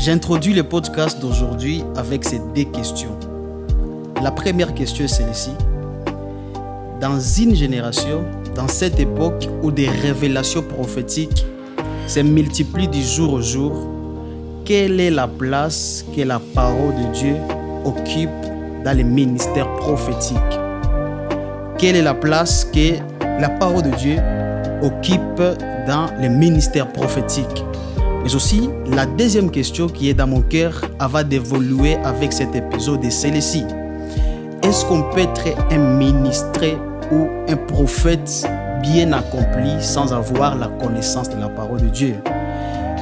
J'introduis le podcast d'aujourd'hui avec ces deux questions. La première question est celle-ci. Dans une génération, dans cette époque où des révélations prophétiques se multiplient du jour au jour, quelle est la place que la parole de Dieu occupe dans les ministères prophétiques? Quelle est la place que la parole de Dieu occupe dans les ministères prophétiques? Mais aussi, la deuxième question qui est dans mon cœur avant d'évoluer avec cet épisode est celle-ci. Est-ce qu'on peut être un ministre ou un prophète bien accompli sans avoir la connaissance de la parole de Dieu?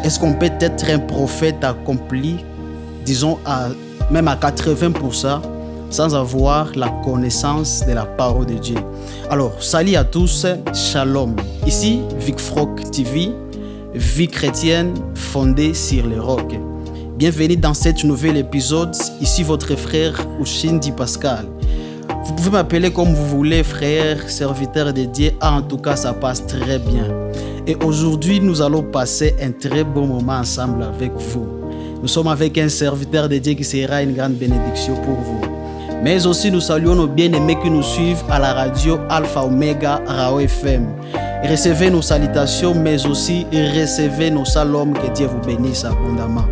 Est-ce qu'on peut être un prophète accompli, disons même à 80%, sans avoir la connaissance de la parole de Dieu? Alors, salut à tous, shalom. Ici, Vic Frock TV, vie chrétienne fondée sur le roc. Bienvenue dans cet nouvel épisode. Ici votre frère Ushindi Pascal. Vous pouvez m'appeler comme vous voulez, frère, serviteur de Dieu. En tout cas, ça passe très bien. Et aujourd'hui, nous allons passer un très bon moment ensemble avec vous. Nous sommes avec un serviteur de Dieu qui sera une grande bénédiction pour vous. Mais aussi, nous saluons nos bien-aimés qui nous suivent à la radio Alpha Omega Rao FM. Recevez nos salutations, mais aussi recevez nos shalom, que Dieu vous bénisse abondamment.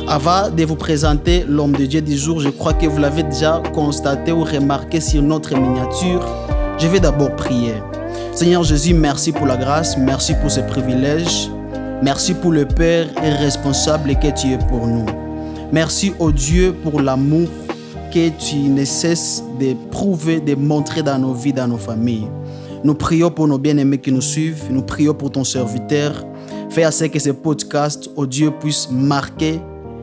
Avant de vous présenter l'homme de Dieu du jour, je crois que vous l'avez déjà constaté ou remarqué sur notre miniature. Je vais d'abord prier. Seigneur Jésus, merci pour la grâce, merci pour ce privilège, merci pour le Père et responsable que tu es pour nous. Merci au Dieu pour l'amour que tu ne cesses de prouver, de montrer dans nos vies, dans nos familles. Nous prions pour nos bien-aimés qui nous suivent, nous prions pour ton serviteur. Fais à ce que ce podcast, oh Dieu, puisse marquer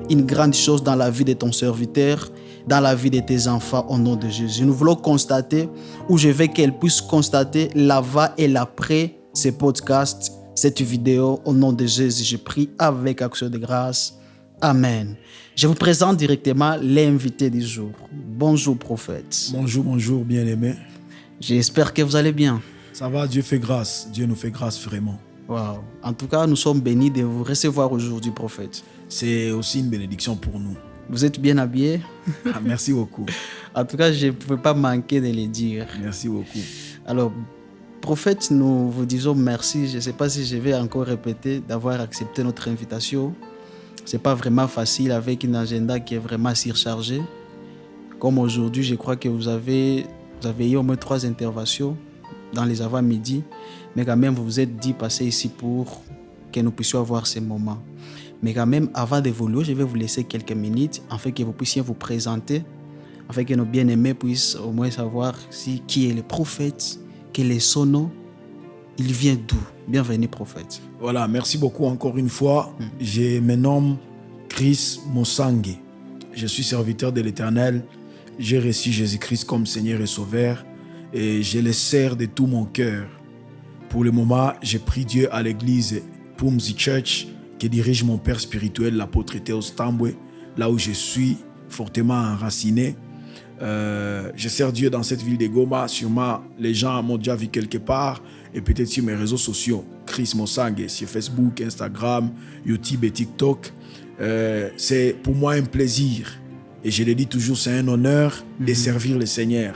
une grande chose dans la vie de ton serviteur, dans la vie de tes enfants, au nom de Jésus. Nous voulons constater, ou je veux qu'elle puisse constater l'avant et l'après ce podcast, cette vidéo, au nom de Jésus. Je prie avec action de grâce. Amen. Je vous présente directement l'invité du jour. Bonjour, prophète. Bonjour, bien-aimé. J'espère que vous allez bien. Ça va, Dieu fait grâce. Dieu nous fait grâce vraiment. Wow. En tout cas, nous sommes bénis de vous recevoir aujourd'hui, prophète. C'est aussi une bénédiction pour nous. Vous êtes bien habillé? Merci beaucoup. En tout cas, je ne pouvais pas manquer de le dire. Merci beaucoup. Alors, prophète, nous vous disons merci. Je ne sais pas si je vais encore répéter d'avoir accepté notre invitation. Ce n'est pas vraiment facile avec un agenda qui est vraiment surchargé. Comme aujourd'hui, je crois que vous avez eu au moins 3 interventions dans les avant-midi, mais quand même, vous vous êtes dit passer ici pour que nous puissions avoir ces moments. Mais quand même, avant d'évoluer, je vais vous laisser quelques minutes afin que vous puissiez vous présenter, afin que nos bien-aimés puissent au moins savoir qui est le prophète, quel est son nom, il vient d'où. Bienvenue, prophète. Voilà, merci beaucoup encore une fois. Je me nomme Chris Mosangue. Je suis serviteur de l'Éternel. J'ai reçu Jésus-Christ comme Seigneur et Sauveur et je le sers de tout mon cœur. Pour le moment, j'ai pris Dieu à l'église Pumzi Church qui dirige mon père spirituel, l'apôtre Théo Stambwe, là où je suis fortement enraciné. Je sers Dieu dans cette ville de Goma. Sûrement, les gens m'ont déjà vu quelque part et peut-être sur mes réseaux sociaux. Chris Mosangue sur Facebook, Instagram, YouTube et TikTok. C'est pour moi un plaisir. Et je le dis toujours, c'est un honneur de servir le Seigneur.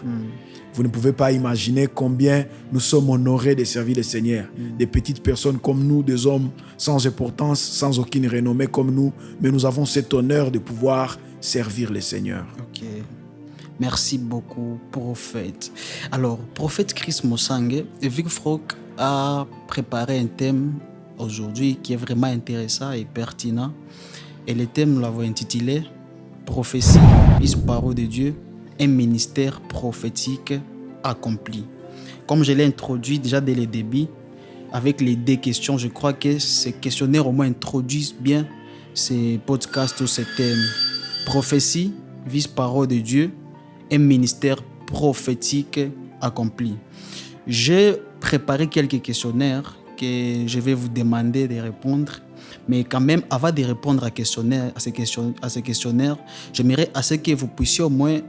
Vous ne pouvez pas imaginer combien nous sommes honorés de servir le Seigneur. Des petites personnes comme nous, des hommes sans importance, sans aucune renommée comme nous, mais nous avons cet honneur de pouvoir servir le Seigneur. Ok. Merci beaucoup, prophète. Alors, prophète Chris Mosangue, Vic Frock a préparé un thème aujourd'hui qui est vraiment intéressant et pertinent. Et le thème, nous l'avons intitulé « Prophétie, parole de Dieu, un ministère prophétique accompli ». Comme je l'ai introduit déjà dès le début, avec les 2 questions, je crois que ces questionnaires au moins introduisent bien ces podcasts ou ces thèmes. Prophétie, parole de Dieu, un ministère prophétique accompli. J'ai préparé quelques questionnaires que je vais vous demander de répondre. Mais quand même, avant de répondre à ces questionnaires, j'aimerais à ce que vous puissiez au moins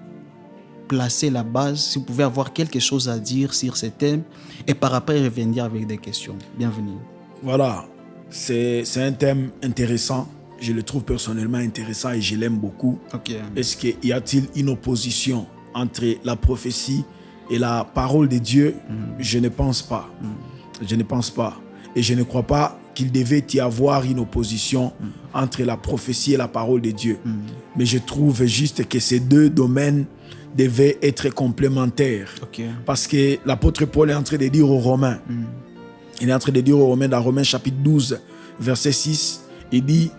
placer la base, si vous pouvez avoir quelque chose à dire sur ces thèmes. Et par après, revenir avec des questions. Bienvenue. Voilà, c'est un thème intéressant. je le trouve personnellement intéressant et je l'aime beaucoup. Ok. Est-ce qu'il y a-t-il une opposition entre la prophétie et la parole de Dieu? Je ne pense pas. Je ne pense pas. Et je ne crois pas qu'il devait y avoir une opposition entre la prophétie et la parole de Dieu. Mais je trouve juste que ces deux domaines devaient être complémentaires. Ok. Parce que l'apôtre Paul est en train de dire aux Romains, il est en train de dire aux Romains dans Romains chapitre 12, verset 6, il dit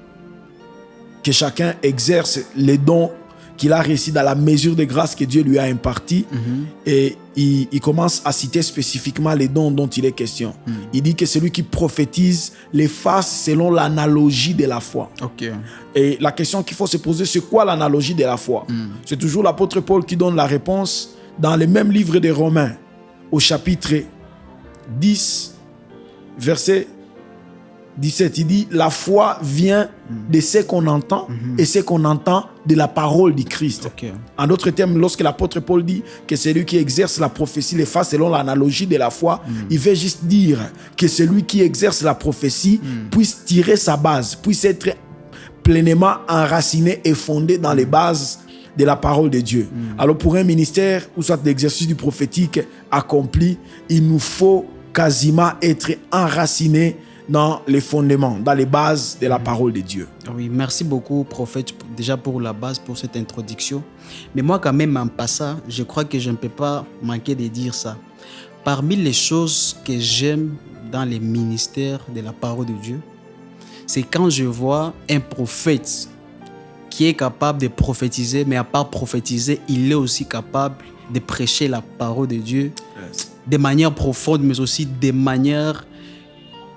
que chacun exerce les dons qu'il a reçus dans la mesure de grâce que Dieu lui a imparti. Et il commence à citer spécifiquement les dons dont il est question. Il dit que celui qui prophétise les fasse selon l'analogie de la foi. Ok. Et la question qu'il faut se poser, c'est quoi l'analogie de la foi? C'est toujours l'apôtre Paul qui donne la réponse dans le même livre des Romains, au chapitre 10, verset 17. Il dit, la foi vient de ce qu'on entend et ce qu'on entend de la parole du Christ. Ok. En d'autres termes, lorsque l'apôtre Paul dit que celui qui exerce la prophétie les fasse selon l'analogie de la foi, il veut juste dire que celui qui exerce la prophétie puisse tirer sa base, puisse être pleinement enraciné et fondé dans les bases de la parole de Dieu. Alors pour un ministère ou soit l'exercice du prophétique accompli, il nous faut quasiment être enraciné dans les fondements, dans les bases de la parole de Dieu. Oui, merci beaucoup, prophète, déjà pour la base, pour cette introduction. Mais moi, quand même, en passant, je crois que je ne peux pas manquer de dire ça. Parmi les choses que j'aime dans les ministères de la parole de Dieu, c'est quand je vois un prophète qui est capable de prophétiser, mais à part prophétiser, il est aussi capable de prêcher la parole de Dieu de manière profonde, mais aussi de manière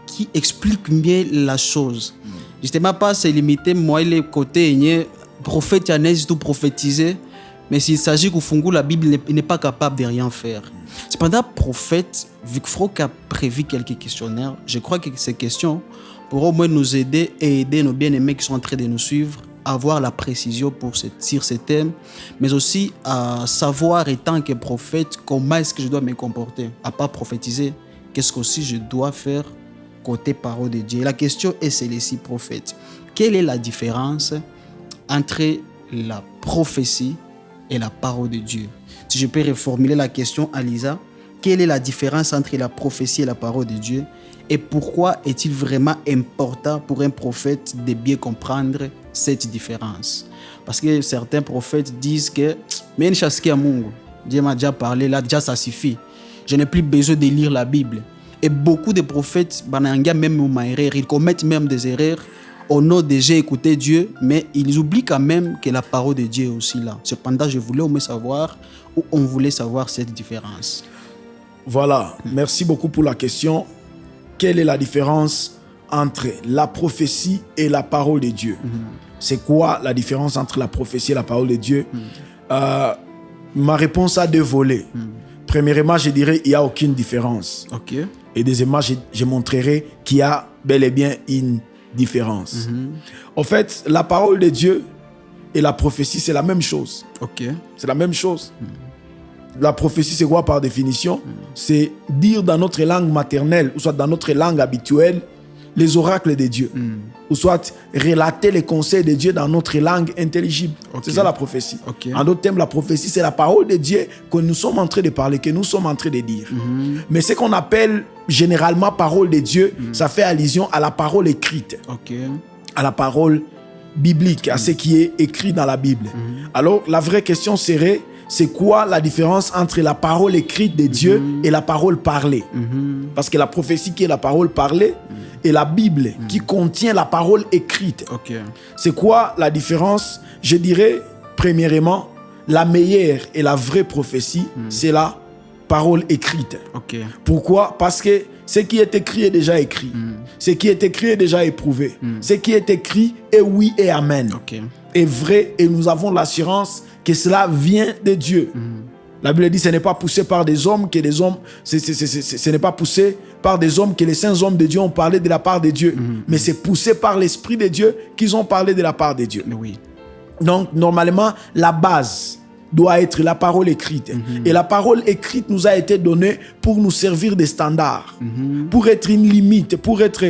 qui explique bien la chose. Justement, pas se limiter, moi, les côtés, prophète, il tout prophétiser, mais s'il s'agit qu'au fond, la Bible n'est pas capable de rien faire. Cependant, prophète, vu que Franck a prévu quelques questionnaires, je crois que ces questions pourront au moins nous aider et aider nos bien-aimés qui sont en train de nous suivre à avoir la précision sur ces thèmes, mais aussi à savoir, étant que prophète, comment est-ce que je dois me comporter. À part prophétiser, qu'est-ce qu'aussi je dois faire côté parole de Dieu. La question est celle-ci, prophète. Quelle est la différence entre la prophétie et la parole de Dieu? Si je peux reformuler la question à Lisa, quelle est la différence entre la prophétie et la parole de Dieu? Et pourquoi est-il vraiment important pour un prophète de bien comprendre cette différence? Parce que certains prophètes disent que mais Dieu m'a déjà parlé, là déjà ça suffit. Je n'ai plus besoin de lire la Bible. Et beaucoup de prophètes, ils commettent même des erreurs au nom de j'ai écouté Dieu, mais ils oublient quand même que la parole de Dieu est aussi là. Cependant, je voulais au moins savoir, ou on voulait savoir cette différence. Voilà, merci beaucoup pour la question. Quelle est la différence entre la prophétie et la parole de Dieu? C'est quoi la différence entre la prophétie et la parole de Dieu? Ma réponse a deux volets. Premièrement, je dirais qu'il n'y a aucune différence. Ok. Et deuxièmement, je montrerai qu'il y a bel et bien une différence. En fait, la parole de Dieu et la prophétie, c'est la même chose. Ok. C'est la même chose. La prophétie, c'est quoi par définition? C'est dire dans notre langue maternelle, ou soit dans notre langue habituelle, les oracles de Dieu. Ou soit relater les conseils de Dieu dans notre langue intelligible. C'est ça la prophétie. En d'autres termes, la prophétie, c'est la parole de Dieu que nous sommes en train de parler, que nous sommes en train de dire. Mais ce qu'on appelle généralement parole de Dieu, ça fait allusion à la parole écrite. À la parole biblique, à ce qui est écrit dans la Bible. Alors, la vraie question serait, c'est quoi la différence entre la parole écrite de Dieu et la parole parlée? Parce que la prophétie qui est la parole parlée et la Bible qui contient la parole écrite. C'est quoi la différence? Je dirais, premièrement, la meilleure et la vraie prophétie, c'est la parole écrite. Pourquoi? Parce que ce qui est écrit est déjà écrit. Ce qui est écrit est déjà éprouvé. Ce qui est écrit est oui et amen. Est vrai et nous avons l'assurance que cela vient de Dieu. La Bible dit ce n'est pas poussé par des hommes que des hommes, ce n'est pas poussé par des hommes que les saints hommes de Dieu ont parlé de la part de Dieu, mais c'est poussé par l'Esprit de Dieu qu'ils ont parlé de la part de Dieu. Donc normalement la base doit être la parole écrite. Et la parole écrite nous a été donnée pour nous servir de standard, pour être une limite, pour être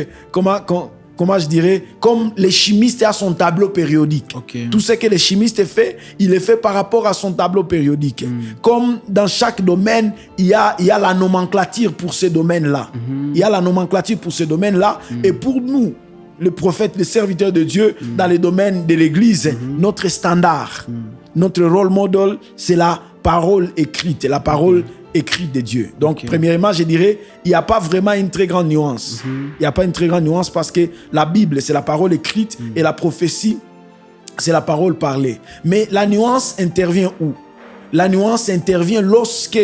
comment je dirais, comme les chimistes à son tableau périodique. Tout ce que les chimistes font, il est fait par rapport à son tableau périodique. Comme dans chaque domaine, il y a la nomenclature pour ce domaine-là. Il y a la nomenclature pour ce domaine-là. Et pour nous, le prophète, le serviteur de Dieu, dans les domaines de l'Église, notre standard, notre role model, c'est la parole écrite, la parole écrite de Dieu. Donc, premièrement, je dirais, il n'y a pas vraiment une très grande nuance. Il n'y a pas une très grande nuance parce que la Bible, c'est la parole écrite et la prophétie, c'est la parole parlée. Mais la nuance intervient où? La nuance intervient lorsque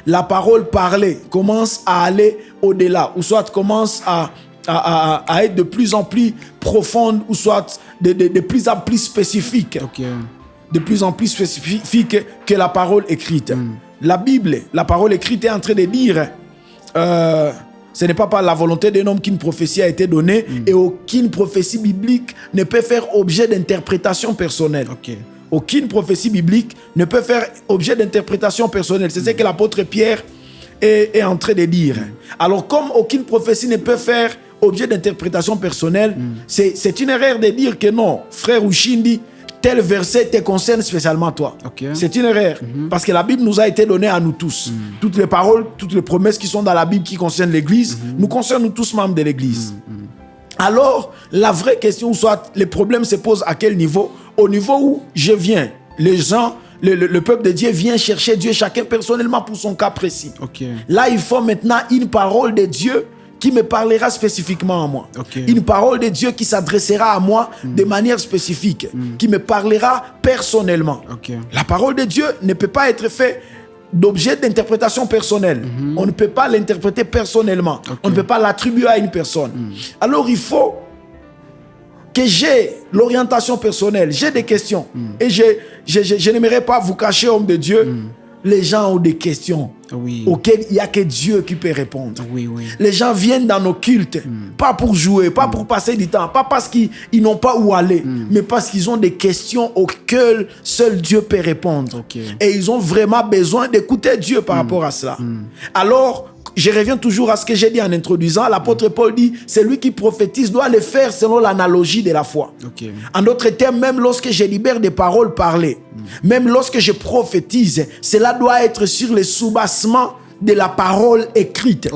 la parole parlée commence à aller au-delà, ou soit commence à être de plus en plus profonde, ou soit de plus en plus spécifique. De plus en plus spécifique que la parole écrite. La Bible, la parole écrite est en train de dire ce n'est pas par la volonté d'un homme qu'une prophétie a été donnée et aucune prophétie biblique ne peut faire objet d'interprétation personnelle. Aucune prophétie biblique ne peut faire objet d'interprétation personnelle. C'est ce que l'apôtre Pierre est en train de dire. Alors, comme aucune prophétie ne peut faire objet d'interprétation personnelle, c'est une erreur de dire que non, frère Ushindi, tel verset te concerne spécialement toi. C'est une erreur. Parce que la Bible nous a été donnée à nous tous. Toutes les paroles, toutes les promesses qui sont dans la Bible qui concernent l'Église, nous concernent nous tous membres de l'Église. Alors, la vraie question, soit les problèmes se posent à quel niveau? Au niveau où je viens, les gens, le peuple de Dieu vient chercher Dieu, chacun personnellement pour son cas précis. Là, il faut maintenant une parole de Dieu qui me parlera spécifiquement à moi. Une parole de Dieu qui s'adressera à moi de manière spécifique, qui me parlera personnellement. La parole de Dieu ne peut pas être faite d'objet d'interprétation personnelle. On ne peut pas l'interpréter personnellement. On ne peut pas l'attribuer à une personne. Alors il faut que j'ai l'orientation personnelle, j'ai des questions. Et je n'aimerais pas vous cacher, homme de Dieu, les gens ont des questions auxquelles il n'y a que Dieu qui peut répondre. Les gens viennent dans nos cultes, pas pour jouer, pas pour passer du temps, pas parce qu'ils n'ont pas où aller, mais parce qu'ils ont des questions auxquelles seul Dieu peut répondre. Et ils ont vraiment besoin d'écouter Dieu par rapport à cela. Alors, je reviens toujours à ce que j'ai dit en introduisant. L'apôtre Paul dit, celui qui prophétise doit le faire selon l'analogie de la foi. En d'autres termes, même lorsque je libère des paroles parlées, même lorsque je prophétise, cela doit être sur le soubassement de la parole écrite.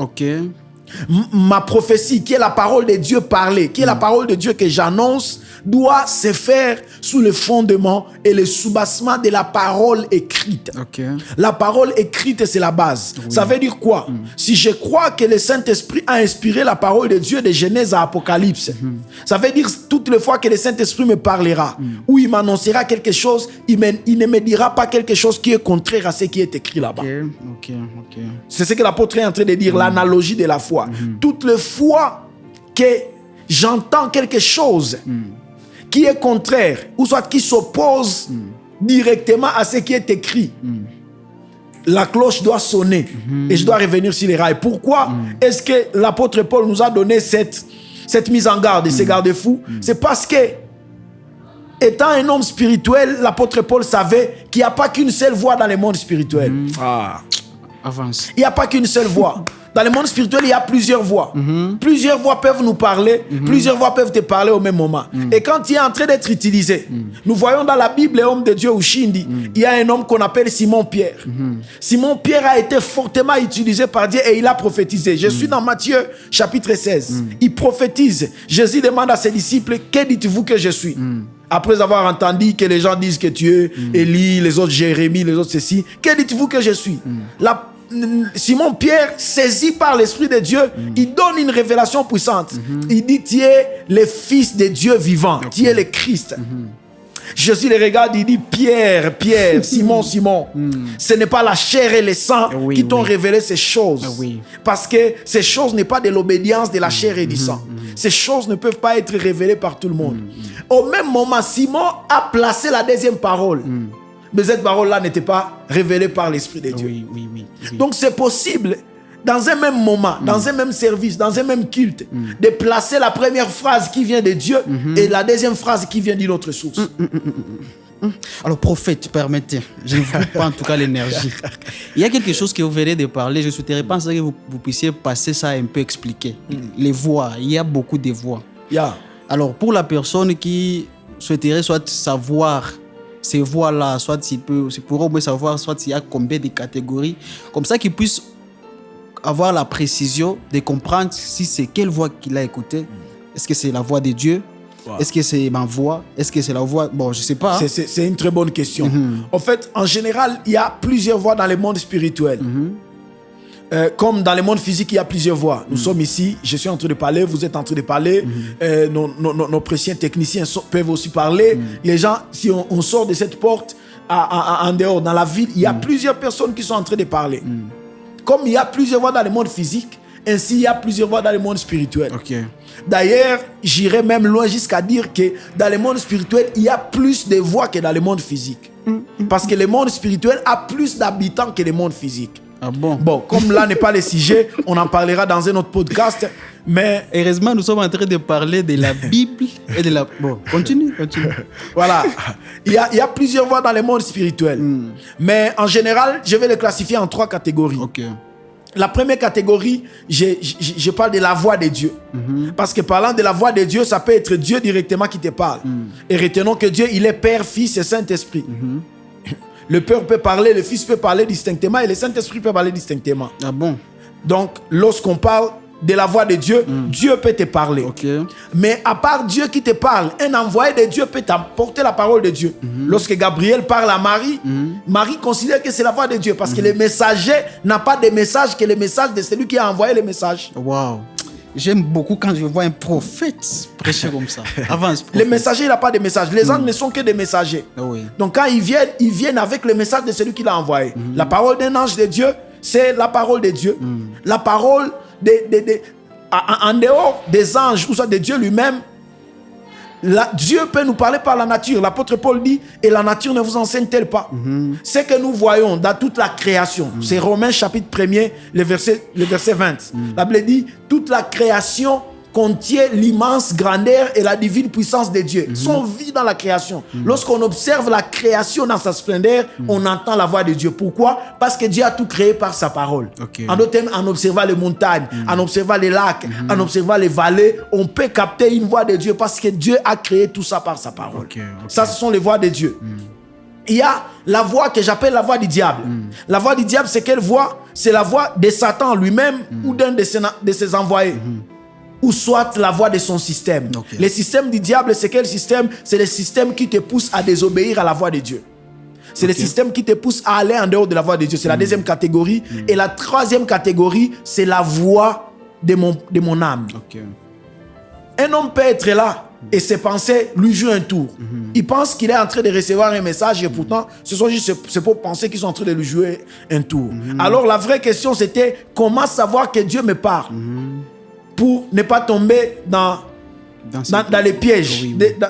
Ma prophétie, qui est la parole de Dieu parlée, qui est la parole de Dieu que j'annonce, doit se faire sous le fondement et le soubassement de la parole écrite. La parole écrite, c'est la base. Ça veut dire quoi? Si je crois que le Saint-Esprit a inspiré la parole de Dieu de Genèse à Apocalypse, ça veut dire toutes les fois que le Saint-Esprit me parlera ou il m'annoncera quelque chose, il ne me dira pas quelque chose qui est contraire à ce qui est écrit là-bas. C'est ce que l'apôtre est en train de dire, l'analogie de la foi. Toutes les fois que j'entends quelque chose qui est contraire, ou soit qui s'oppose directement à ce qui est écrit, la cloche doit sonner et je dois revenir sur les rails. Pourquoi est-ce que l'apôtre Paul nous a donné cette mise en garde et ces garde-fous? C'est parce que, étant un homme spirituel, l'apôtre Paul savait qu'il n'y a pas qu'une seule voix dans le monde spirituel. Avance. Il n'y a pas qu'une seule voix. Dans le monde spirituel, il y a plusieurs voix. Plusieurs voix peuvent nous parler, plusieurs voix peuvent te parler au même moment. Et quand il est en train d'être utilisé, nous voyons dans la Bible, l'homme de Dieu Ushindi, il y a un homme qu'on appelle Simon-Pierre. Simon-Pierre a été fortement utilisé par Dieu et il a prophétisé. Je suis dans Matthieu chapitre 16. Il prophétise. Jésus demande à ses disciples, que dites-vous que je suis? Après avoir entendu que les gens disent que tu es Élie, les autres Jérémie, les autres ceci, que dites-vous que je suis? Simon-Pierre, saisi par l'Esprit de Dieu, il donne une révélation puissante. Il dit, tu es le Fils de Dieu vivant, tu es le Christ. Jésus les regarde, il dit, Pierre, Simon, ce n'est pas la chair et le sang qui t'ont révélé ces choses. Parce que ces choses n'est pas de l'obédience de la chair et du sang. Ces choses ne peuvent pas être révélées par tout le monde. Au même moment, Simon a placé la deuxième parole. Mais cette parole-là n'était pas révélée par l'Esprit de Dieu. Donc c'est possible, dans un même moment, dans un même service, dans un même culte, de placer la première phrase qui vient de Dieu et la deuxième phrase qui vient d'une autre source. Alors, prophète, permettez, je ne vous pas en tout cas l'énergie. Il y a quelque chose que vous venez de parler, je souhaiterais penser que vous puissiez passer ça un peu expliquer. Les voix, il y a beaucoup de voix. Yeah. Alors, pour la personne qui souhaiterait soit savoir ces voix-là, soit s'il pourrait au moins savoir soit s'il y a combien de catégories, comme ça qu'il puisse avoir la précision de comprendre si c'est quelle voix qu'il a écoutée. Est-ce que c'est la voix de Dieu? Wow. Est-ce que c'est ma voix? Est-ce que c'est la voix? Bon, je ne sais pas. C'est une très bonne question. En fait, en général, il y a plusieurs voix dans le monde spirituel. Comme dans le monde physique, il y a plusieurs voix. Nous sommes ici, je suis en train de parler, vous êtes en train de parler. Nos précieux techniciens peuvent aussi parler. Les gens, si on sort de cette porte en dehors, dans la ville, il y a plusieurs personnes qui sont en train de parler. Comme il y a plusieurs voix dans le monde physique, ainsi il y a plusieurs voix dans le monde spirituel. Okay. D'ailleurs, j'irais même loin jusqu'à dire que dans le monde spirituel, il y a plus de voix que dans le monde physique. Parce que le monde spirituel a plus d'habitants que le monde physique. Ah bon? Bon, comme là n'est pas le sujet, on en parlera dans un autre podcast. Mais heureusement, nous sommes en train de parler de la Bible et de la... Bon, continue. Voilà. Il y a plusieurs voix dans le monde spirituel. Mais en général, je vais les classifier en 3 catégories. Okay. La première catégorie, je parle de la voix de Dieu. Parce que parlant de la voix de Dieu, ça peut être Dieu directement qui te parle. Et retenons que Dieu, il est Père, Fils et Saint-Esprit. Le Père peut parler, le Fils peut parler distinctement et le Saint-Esprit peut parler distinctement. Ah bon? Donc, lorsqu'on parle de la voix de Dieu, Dieu peut te parler. Okay. Mais à part Dieu qui te parle, un envoyé de Dieu peut t'apporter la parole de Dieu. Lorsque Gabriel parle à Marie, Marie considère que c'est la voix de Dieu parce que le messager n'a pas de message que le message de celui qui a envoyé le message. Wow. J'aime beaucoup quand je vois un prophète prêcher comme ça. Avance. Le messager, il n'a pas de message. Les anges ne sont que des messagers. Oui. Donc quand ils viennent avec le message de celui qui l'a envoyé. La parole d'un ange de Dieu, c'est la parole de Dieu. La parole en dehors des anges ou soit de Dieu lui-même, Dieu peut nous parler par la nature. L'apôtre Paul dit, et la nature ne vous enseigne-t-elle pas? Ce que nous voyons dans toute la création, c'est Romains chapitre 1er, le verset 20. La Bible dit, toute la création contient l'immense grandeur et la divine puissance de Dieu. Son vie dans la création. Lorsqu'on observe la création dans sa splendeur, on entend la voix de Dieu. Pourquoi? Parce que Dieu a tout créé par sa parole. Okay. En d'autres termes, en observant les montagnes, en observant les lacs, en observant les vallées, on peut capter une voix de Dieu parce que Dieu a créé tout ça par sa parole. Okay. Ça, ce sont les voix de Dieu. Il y a la voix que j'appelle la voix du diable. La voix du diable, c'est quelle voix? C'est la voix de Satan lui-même ou d'un de ses envoyés. Ou soit la voix de son système. Okay. Le système du diable, c'est quel système? C'est le système qui te pousse à désobéir à la voix de Dieu. C'est le système qui te pousse à aller en dehors de la voix de Dieu. C'est la deuxième catégorie. Et la troisième catégorie, c'est la voix de mon âme. Okay. Un homme peut être là et ses pensées lui jouent un tour. Il pense qu'il est en train de recevoir un message et pourtant, ce sont juste ses propres pensées qui sont en train de lui jouer un tour. Alors la vraie question, c'était comment savoir que Dieu me parle? Pour ne pas tomber dans les pièges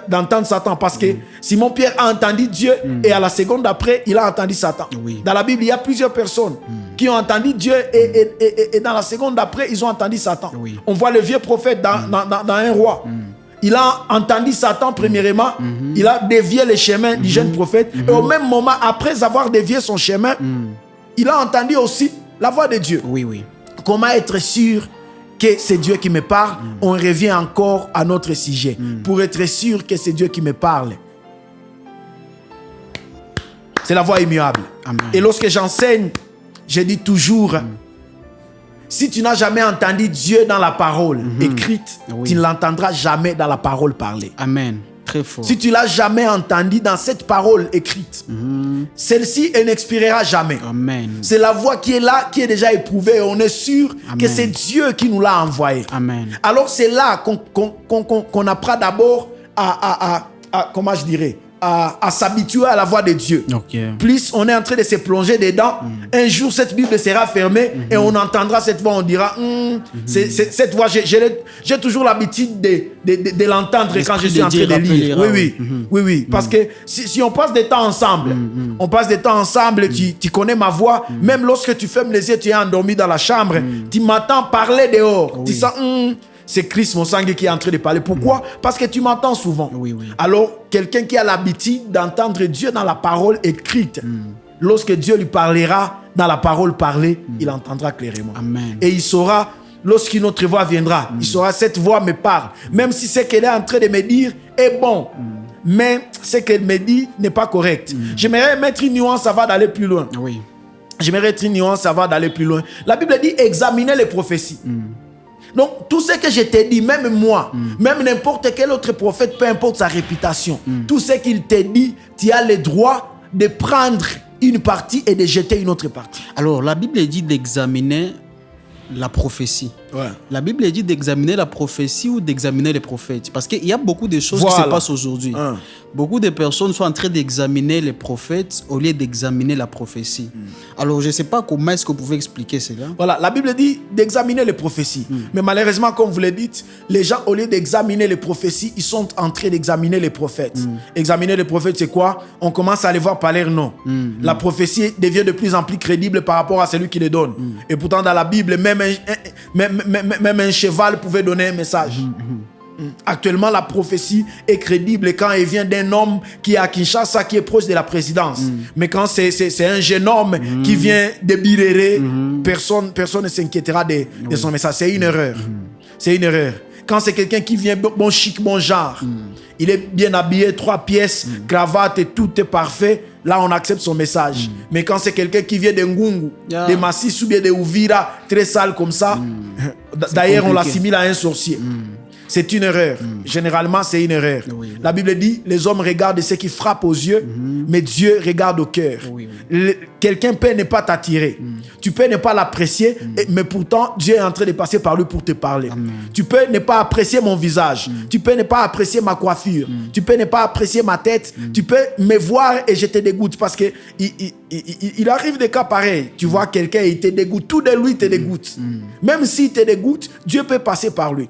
d'entendre Satan. Parce que Simon-Pierre a entendu Dieu et à la seconde d'après, il a entendu Satan. Dans la Bible, il y a plusieurs personnes qui ont entendu Dieu et dans la seconde d'après, ils ont entendu Satan. On voit le vieux prophète dans un roi. Il a entendu Satan premièrement, il a dévié le chemin du jeune prophète et au même moment, après avoir dévié son chemin, il a entendu aussi la voix de Dieu. Comment être sûr que c'est Dieu qui me parle? On revient encore à notre sujet. Pour être sûr que c'est Dieu qui me parle, c'est la voix immuable. Amen. Et lorsque j'enseigne, je dis toujours, si tu n'as jamais entendu Dieu dans la parole écrite, tu ne l'entendras jamais dans la parole parlée. Amen. Très fort. Si tu ne l'as jamais entendu dans cette parole écrite, celle-ci, elle n'expirera jamais. Amen. C'est la voix qui est là, qui est déjà éprouvée. Et on est sûr que c'est Dieu qui nous l'a envoyé. Amen. Alors c'est là qu'on apprend d'abord comment je dirais, à s'habituer à la voix de Dieu. Plus on est en train de se plonger dedans, un jour cette Bible sera fermée et on entendra cette voix, on dira cette voix, j'ai toujours l'habitude de l'entendre quand je suis en train de lire. Oui. Parce que si on passe des temps ensemble, tu connais ma voix, même lorsque tu fermes les yeux, tu es endormi dans la chambre, tu m'entends parler dehors, tu sens c'est Christ mon sang qui est en train de parler. Pourquoi? Parce que tu m'entends souvent. Alors, quelqu'un qui a l'habitude d'entendre Dieu dans la parole écrite, lorsque Dieu lui parlera dans la parole parlée, il entendra clairement. Amen. Et il saura lorsqu'une autre voix viendra, il saura cette voix me parle. Même si ce qu'elle est en train de me dire est bon, mais ce qu'elle me dit n'est pas correct. J'aimerais mettre une nuance avant d'aller plus loin. Oui. J'aimerais mettre une nuance avant d'aller plus loin. La Bible dit examiner les prophéties. Donc, tout ce que je t'ai dit, même moi, même n'importe quel autre prophète, peu importe sa réputation, tout ce qu'il t'a dit, tu as le droit de prendre une partie et de jeter une autre partie. Alors, la Bible dit d'examiner la prophétie. Ouais. La Bible dit d'examiner la prophétie ou d'examiner les prophètes. Parce qu'il y a beaucoup de choses qui se passent aujourd'hui. Beaucoup de personnes sont en train d'examiner les prophètes au lieu d'examiner la prophétie. Alors, je ne sais pas comment est-ce que vous pouvez expliquer cela. Voilà, la Bible dit d'examiner les prophéties. Mais malheureusement, comme vous le dites, les gens, au lieu d'examiner les prophéties, ils sont en train d'examiner les prophètes. Examiner les prophètes, c'est quoi? On commence à les voir par leur nom. La prophétie devient de plus en plus crédible par rapport à celui qui les donne. Et pourtant, dans la Bible, même un cheval pouvait donner un message. Actuellement, la prophétie est crédible quand elle vient d'un homme qui est à Kinshasa, qui est proche de la présidence. Mais quand c'est un jeune homme qui vient de Birere, personne ne s'inquiétera de son message. C'est une erreur. C'est une erreur. Quand c'est quelqu'un qui vient bon chic, bon genre, il est bien habillé, 3 pièces, cravate et tout est parfait, là on accepte son message. Mais quand c'est quelqu'un qui vient de Ngungu, de Massis ou bien de Ouvira, très sale comme ça, d'ailleurs on l'assimile à un sorcier. C'est une erreur. Généralement, c'est une erreur. La Bible dit, les hommes regardent ce qui frappe aux yeux, mais Dieu regarde au cœur. Quelqu'un peut ne pas t'attirer. Tu peux ne pas l'apprécier, mais pourtant, Dieu est en train de passer par lui pour te parler. Tu peux ne pas apprécier mon visage. Tu peux ne pas apprécier ma coiffure. Tu peux ne pas apprécier ma tête. Tu peux me voir et je te dégoûte parce que il arrive des cas pareils. Tu vois quelqu'un et il te dégoûte. Tout de lui te dégoûte. Même s'il te dégoûte, Dieu peut passer par lui.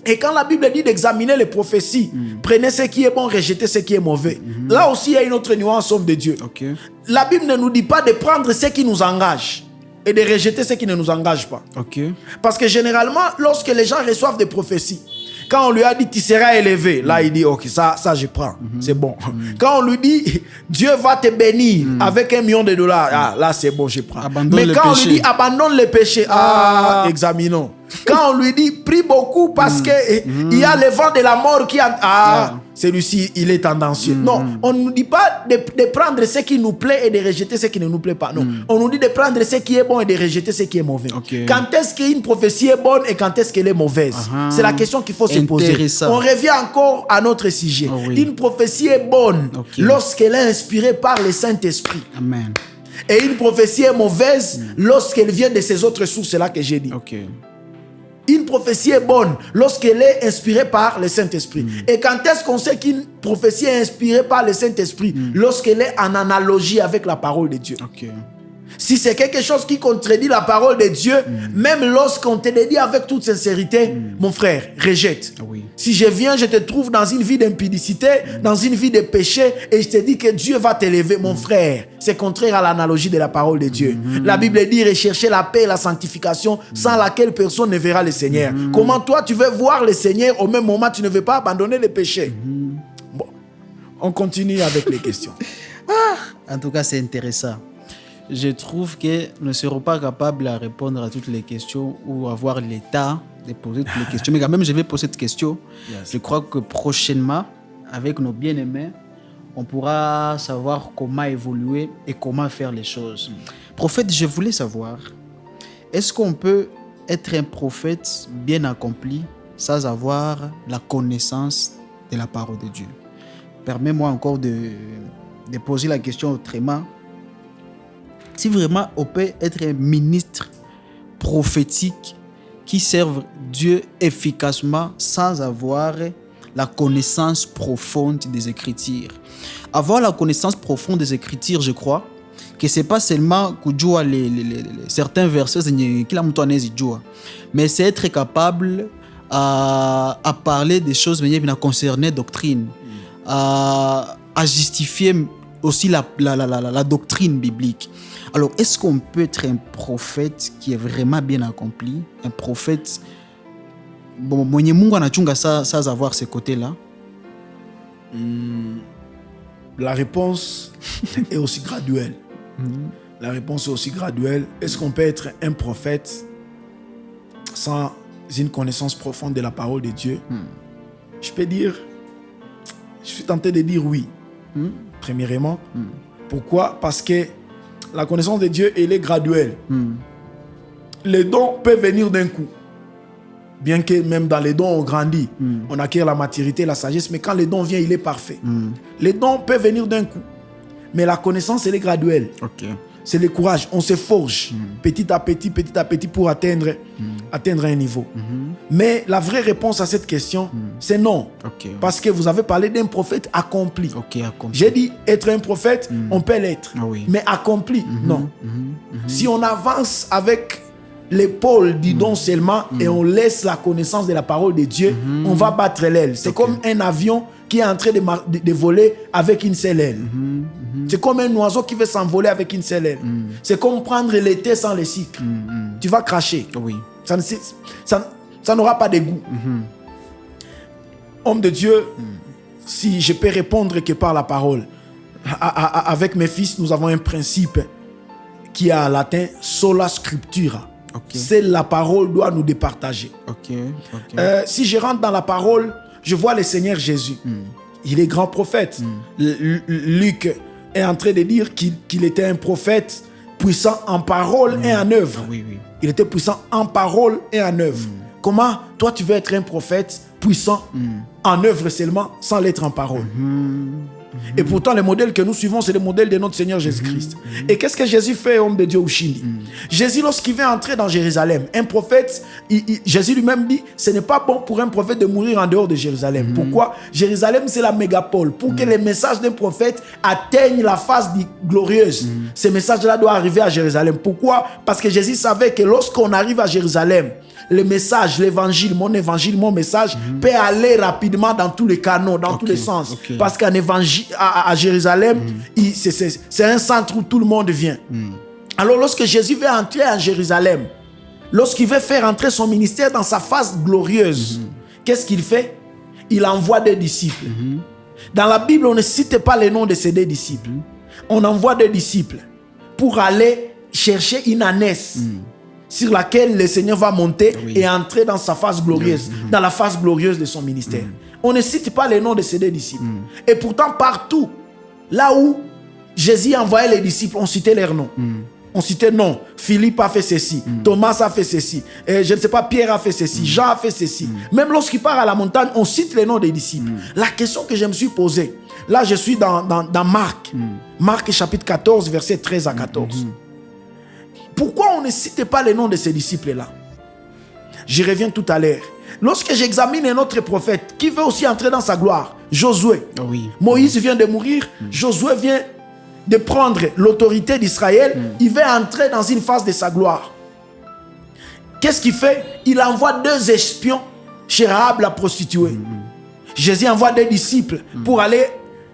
Et quand la Bible dit d'examiner les prophéties, prenez ce qui est bon, rejetez ce qui est mauvais. Là aussi, il y a une autre nuance, homme de Dieu. La Bible ne nous dit pas de prendre ce qui nous engage et de rejeter ce qui ne nous engage pas. Parce que généralement, lorsque les gens reçoivent des prophéties, quand on lui a dit tu seras élevé, là il dit ok, ça je prends, c'est bon. Quand on lui dit Dieu va te bénir avec $1 million, là c'est bon, je prends. Mais quand on lui dit abandonne les péchés, examinons. Quand on lui dit prie beaucoup parce que il y a le vent de la mort qui a... celui-ci, il est tendancieux. Non, on ne nous dit pas de prendre ce qui nous plaît et de rejeter ce qui ne nous plaît pas. Non, on nous dit de prendre ce qui est bon et de rejeter ce qui est mauvais. Quand est-ce qu'une prophétie est bonne et quand est-ce qu'elle est mauvaise? C'est la question qu'il faut se poser. On revient encore à notre sujet. Une prophétie est bonne lorsqu'elle est inspirée par le Saint-Esprit. Amen. Et une prophétie est mauvaise lorsqu'elle vient de ces autres sources-là que j'ai dit. Une prophétie est bonne lorsqu'elle est inspirée par le Saint-Esprit. Et quand est-ce qu'on sait qu'une prophétie est inspirée par le Saint-Esprit? Lorsqu'elle est en analogie avec la parole de Dieu. Si c'est quelque chose qui contredit la parole de Dieu, même lorsqu'on te le dit avec toute sincérité, mon frère, rejette. Si je viens, je te trouve dans une vie d'impudicité, dans une vie de péché, et je te dis que Dieu va t'élever, mon frère, c'est contraire à l'analogie de la parole de Dieu. La Bible dit rechercher la paix et la sanctification sans laquelle personne ne verra le Seigneur. Comment toi tu veux voir le Seigneur, au même moment tu ne veux pas abandonner le péché? Bon, on continue avec les questions. En tout cas, c'est intéressant. Je trouve que nous ne serons pas capables de répondre à toutes les questions ou avoir l'état de poser toutes les questions. Mais quand même, je vais poser cette question. Je crois que prochainement, avec nos bien-aimés, on pourra savoir comment évoluer et comment faire les choses. Prophète, je voulais savoir, est-ce qu'on peut être un prophète bien accompli sans avoir la connaissance de la parole de Dieu? Permets-moi encore de poser la question autrement. Si vraiment on peut être un ministre prophétique qui serve Dieu efficacement sans avoir la connaissance profonde des Écritures. Avoir la connaissance profonde des Écritures, je crois, que ce n'est pas seulement kujua certains versets, mais c'est être capable à parler des choses qui concernent la doctrine, à justifier aussi la doctrine biblique. Alors, est-ce qu'on peut être un prophète qui est vraiment bien accompli, un prophète bon, mwenye Mungu anachunga sans avoir ce côté-là? La réponse est aussi graduelle. La réponse est aussi graduelle. Est-ce qu'on peut être un prophète sans une connaissance profonde de la parole de Dieu, je peux dire, je suis tenté de dire oui. Premièrement. Pourquoi? Parce que la connaissance de Dieu, elle est graduelle. Les dons peuvent venir d'un coup. Bien que même dans les dons, on grandit. On acquiert la maturité, la sagesse. Mais quand les dons viennent, il est parfait. Les dons peuvent venir d'un coup. Mais la connaissance, elle est graduelle. C'est le courage. On se forge petit à petit pour atteindre un niveau. Mais la vraie réponse à cette question, c'est non. Parce que vous avez parlé d'un prophète accompli. J'ai dit être un prophète, on peut l'être. Mais accompli, non. Si on avance avec l'épaule du don seulement et on laisse la connaissance de la parole de Dieu, on va battre l'aile. C'est comme un avion qui est en train de voler avec une seule aile. C'est comme un oiseau qui veut s'envoler avec une seule aile. C'est comme prendre l'été sans le cycle. Tu vas cracher. Ça n'aura pas de goût. Homme de Dieu, si je peux répondre que par la parole, avec mes fils, nous avons un principe qui est en latin sola scriptura. C'est la parole doit nous départager. Si je rentre dans la parole, je vois le Seigneur Jésus. Il est grand prophète. Luc est en train de dire qu'il était un prophète puissant en parole et en œuvre. Il était puissant en parole et en œuvre. Comment toi tu veux être un prophète puissant en œuvre seulement sans l'être en parole? Et pourtant, le modèle que nous suivons, c'est le modèle de notre Seigneur Jésus-Christ. Et qu'est-ce que Jésus fait, homme de Dieu Ushindi? Jésus, lorsqu'il vient entrer dans Jérusalem, un prophète, Jésus lui-même dit, ce n'est pas bon pour un prophète de mourir en dehors de Jérusalem. Pourquoi? Jérusalem, c'est la mégapole. Pour que les messages d'un prophète atteignent la phase glorieuse, ces messages-là doivent arriver à Jérusalem. Pourquoi? Parce que Jésus savait que lorsqu'on arrive à Jérusalem, le message, l'évangile, mon message peut aller rapidement dans tous les canaux, dans tous les sens. Parce qu'un évangile à Jérusalem, c'est un centre où tout le monde vient. Alors lorsque Jésus veut entrer à Jérusalem, lorsqu'il veut faire entrer son ministère dans sa phase glorieuse, qu'est-ce qu'il fait? Il envoie des disciples. Dans la Bible, on ne cite pas les noms de ces deux disciples. On envoie des disciples pour aller chercher une ânesse sur laquelle le Seigneur va monter et entrer dans sa phase glorieuse, dans la phase glorieuse de son ministère. On ne cite pas les noms de ces deux disciples. Et pourtant, partout, là où Jésus envoyait les disciples, on citait leurs noms. On citait non, Philippe a fait ceci, Thomas a fait ceci, je ne sais pas, Pierre a fait ceci, Jean a fait ceci. Même lorsqu'il part à la montagne, on cite les noms des disciples. La question que je me suis posée, là je suis dans Marc, Marc chapitre 14, versets 13 à 14. Pourquoi on ne cite pas les noms de ces disciples-là? J'y reviens tout à l'heure. Lorsque j'examine un autre prophète qui veut aussi entrer dans sa gloire, Josué. Moïse vient de mourir, Josué vient de prendre l'autorité d'Israël, il veut entrer dans une phase de sa gloire. Qu'est-ce qu'il fait? Il envoie 2 espions chez Rahab la prostituée. Jésus envoie des disciples pour aller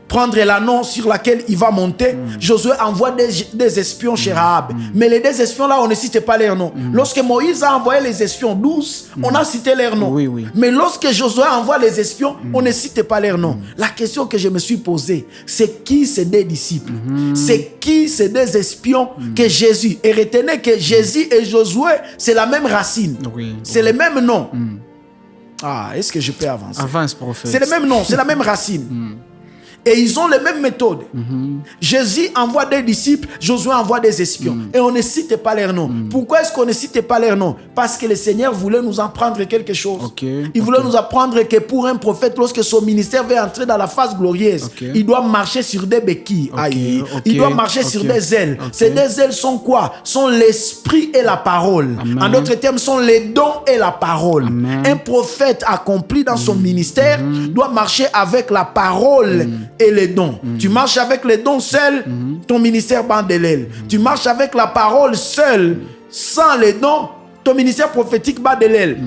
prendre l'annonce sur laquelle il va monter. Josué envoie des espions chez Rahab. Mais les 2 espions là, on ne cite pas leurs noms. Lorsque Moïse a envoyé les espions 12, on a cité leurs noms. Mais lorsque Josué envoie les espions, on ne cite pas leurs noms. La question que je me suis posée, c'est qui ces 2 disciples? C'est qui ces 2 espions que Jésus? Et retenez que Jésus et Josué, c'est la même racine. C'est le même nom. Est-ce que je peux avancer? Avance, prophète. C'est le même nom, c'est la même racine. Et ils ont les mêmes méthodes. Jésus envoie des disciples, Josué envoie des espions. Et on ne cite pas leurs noms. Pourquoi est-ce qu'on ne cite pas leurs noms? Parce que le Seigneur voulait nous apprendre quelque chose. Il voulait nous apprendre que pour un prophète, lorsque son ministère va entrer dans la phase glorieuse, il doit marcher sur des béquilles. Il doit marcher sur des ailes. Ces 2 ailes sont quoi? Sont l'esprit et la parole. En d'autres termes, sont les dons et la parole. Un prophète accompli dans son ministère doit marcher avec la parole et les dons. Tu marches avec les dons seul, ton ministère bat de l'aile. Tu marches avec la parole seul, sans les dons, ton ministère prophétique bat de l'aile.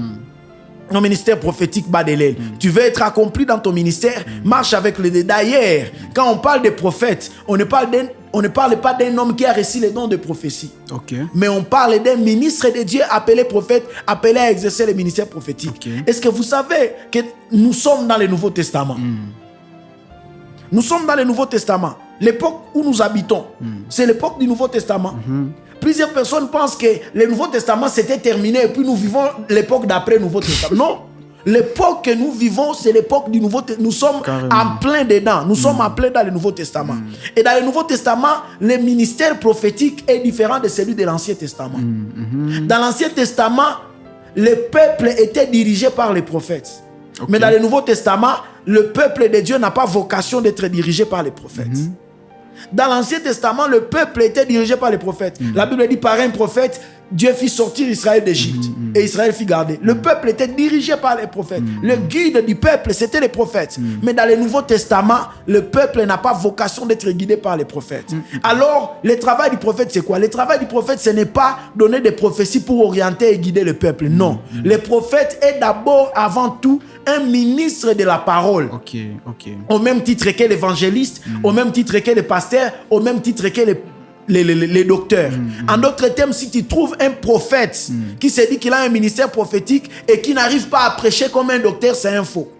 Ton ministère prophétique bat de l'aile. Tu veux être accompli dans ton ministère, marche avec les dons. D'ailleurs, quand on parle de prophètes, on ne parle pas d'un homme qui a reçu les dons de prophétie. Mais on parle d'un ministre de Dieu appelé prophète, appelé à exercer le ministère prophétique. Est-ce que vous savez que nous sommes dans le Nouveau Testament? Nous sommes dans le Nouveau Testament. L'époque où nous habitons, c'est l'époque du Nouveau Testament. Plusieurs personnes pensent que le Nouveau Testament c'était terminé et puis nous vivons l'époque d'après le Nouveau Testament. Non. L'époque que nous vivons, c'est l'époque du Nouveau Testament. Nous sommes en plein dedans. Nous sommes en plein dans le Nouveau Testament. Et dans le Nouveau Testament, le ministère prophétique est différent de celui de l'Ancien Testament. Dans l'Ancien Testament, le peuple était dirigé par les prophètes. Mais dans le Nouveau Testament, le peuple de Dieu n'a pas vocation d'être dirigé par les prophètes. Dans l'Ancien Testament, le peuple était dirigé par les prophètes. La Bible dit par un prophète, Dieu fit sortir Israël d'Égypte et Israël fit garder. Le peuple était dirigé par les prophètes. Le guide du peuple, c'était les prophètes. Mais dans le Nouveau Testament, le peuple n'a pas vocation d'être guidé par les prophètes. Alors, le travail du prophète, c'est quoi? Le travail du prophète, ce n'est pas donner des prophéties pour orienter et guider le peuple. Non. Le prophète est d'abord, avant tout, un ministre de la parole. Au même titre que l'évangéliste, au même titre que le pasteur, au même titre que les docteurs. En d'autres termes, si tu trouves un prophète qui se dit qu'il a un ministère prophétique et qui n'arrive pas à prêcher comme un docteur, c'est un faux.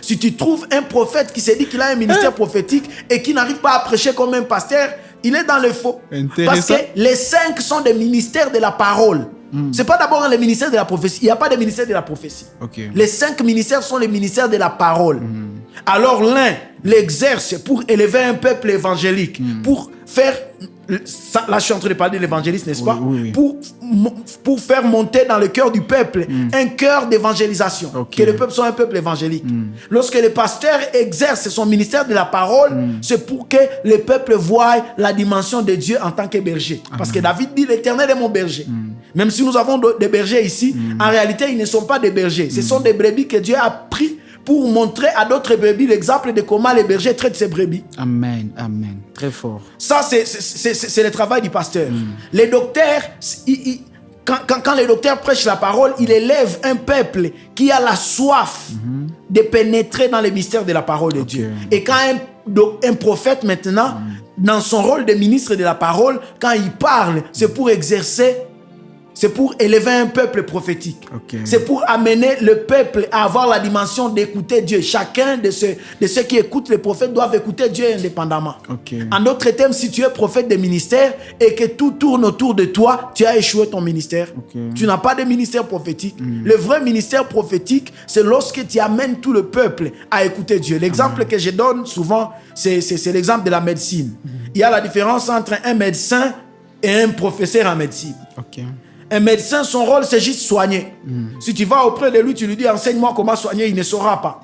Si tu trouves un prophète qui se dit qu'il a un ministère prophétique et qui n'arrive pas à prêcher comme un pasteur, il est dans le faux. Parce que les 5 sont des ministères de la parole. Ce n'est pas d'abord les ministères de la prophétie. Il n'y a pas de ministère de la prophétie. Les 5 ministères sont les ministères de la parole. Alors l'un l'exerce pour élever un peuple évangélique, pour faire... Là, je suis en train de parler de l'évangéliste, n'est-ce pas? Pour faire monter dans le cœur du peuple un cœur d'évangélisation. Que le peuple soit un peuple évangélique. Lorsque le pasteur exerce son ministère de la parole, c'est pour que le peuple voie la dimension de Dieu en tant que berger. Parce que David dit, l'Éternel est mon berger. Même si nous avons des bergers ici, en réalité, ils ne sont pas des bergers. Ce sont des brebis que Dieu a pris pour montrer à d'autres brebis l'exemple de comment les bergers traitent ces brebis. Amen, amen. Très fort. Ça, c'est le travail du pasteur. Les docteurs, quand les docteurs prêchent la parole, il élève un peuple qui a la soif de pénétrer dans les mystères de la parole de Dieu. Et quand un prophète maintenant, dans son rôle de ministre de la parole, quand il parle, c'est pour exercer... C'est pour élever un peuple prophétique. C'est pour amener le peuple à avoir la dimension d'écouter Dieu. Chacun de ceux qui écoutent les prophètes doivent écouter Dieu indépendamment. En d'autres termes, si tu es prophète de ministère et que tout tourne autour de toi, tu as échoué ton ministère. Tu n'as pas de ministère prophétique. Le vrai ministère prophétique, c'est lorsque tu amènes tout le peuple à écouter Dieu. L'exemple que je donne souvent, c'est l'exemple de la médecine. Il y a la différence entre un médecin et un professeur en médecine. Un médecin, son rôle, c'est juste soigner. Si tu vas auprès de lui, tu lui dis, enseigne-moi comment soigner, il ne saura pas.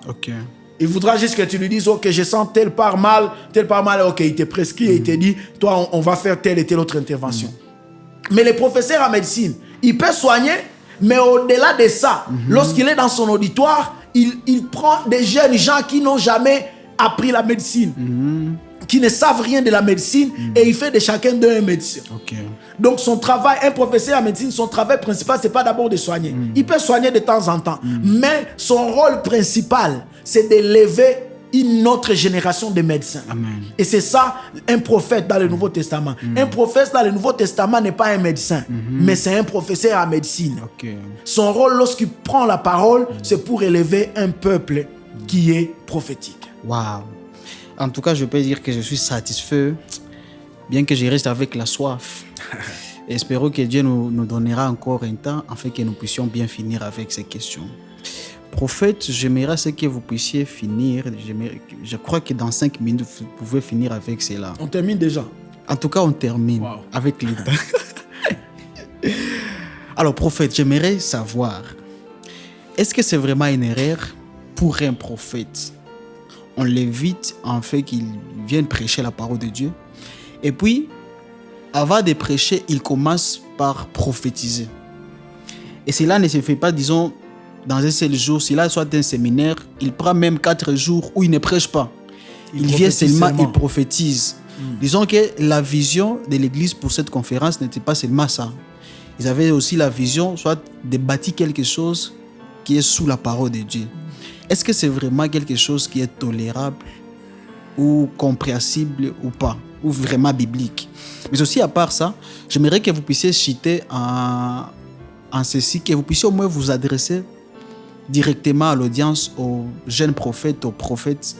Il voudra juste que tu lui dises, ok, je sens telle part mal, ok, il te prescrit et il te dit, toi, on va faire telle et telle autre intervention. Mais le professeur en médecine, il peut soigner, mais au-delà de ça, lorsqu'il est dans son auditoire, il prend des jeunes gens qui n'ont jamais appris la médecine. Qui ne savent rien de la médecine et il fait de chacun d'eux un médecin. Donc son travail, un professeur en médecine, son travail principal, c'est pas d'abord de soigner. Il peut soigner de temps en temps, mais son rôle principal, c'est d'élever une autre génération de médecins. Et c'est ça, un prophète dans le Nouveau Testament. Un prophète dans le Nouveau Testament n'est pas un médecin, mais c'est un professeur en médecine. Son rôle, lorsqu'il prend la parole, c'est pour élever un peuple qui est prophétique. Waouh! En tout cas, je peux dire que je suis satisfait, bien que je reste avec la soif. Espérons que Dieu nous donnera encore un temps afin que nous puissions bien finir avec ces questions. Prophète, j'aimerais que vous puissiez finir. Je crois que dans 5 minutes, vous pouvez finir avec cela. On termine déjà. En tout cas, on termine avec les temps. Alors, prophète, j'aimerais savoir, est-ce que c'est vraiment une erreur pour un prophète? On l'évite en fait qu'il vienne prêcher la parole de Dieu. Et puis, avant de prêcher, il commence par prophétiser. Et cela ne se fait pas, disons, dans un seul jour. S'il a soit un séminaire, il prend même 4 jours où il ne prêche pas. Il vient seulement, il prophétise. Disons que la vision de l'Église pour cette conférence n'était pas seulement ça. Ils avaient aussi la vision, soit de bâtir quelque chose qui est sous la parole de Dieu. Est-ce que c'est vraiment quelque chose qui est tolérable ou compréhensible ou pas, ou vraiment biblique? Mais aussi à part ça, j'aimerais que vous puissiez citer en ceci, que vous puissiez au moins vous adresser directement à l'audience, aux jeunes prophètes, aux prophètes,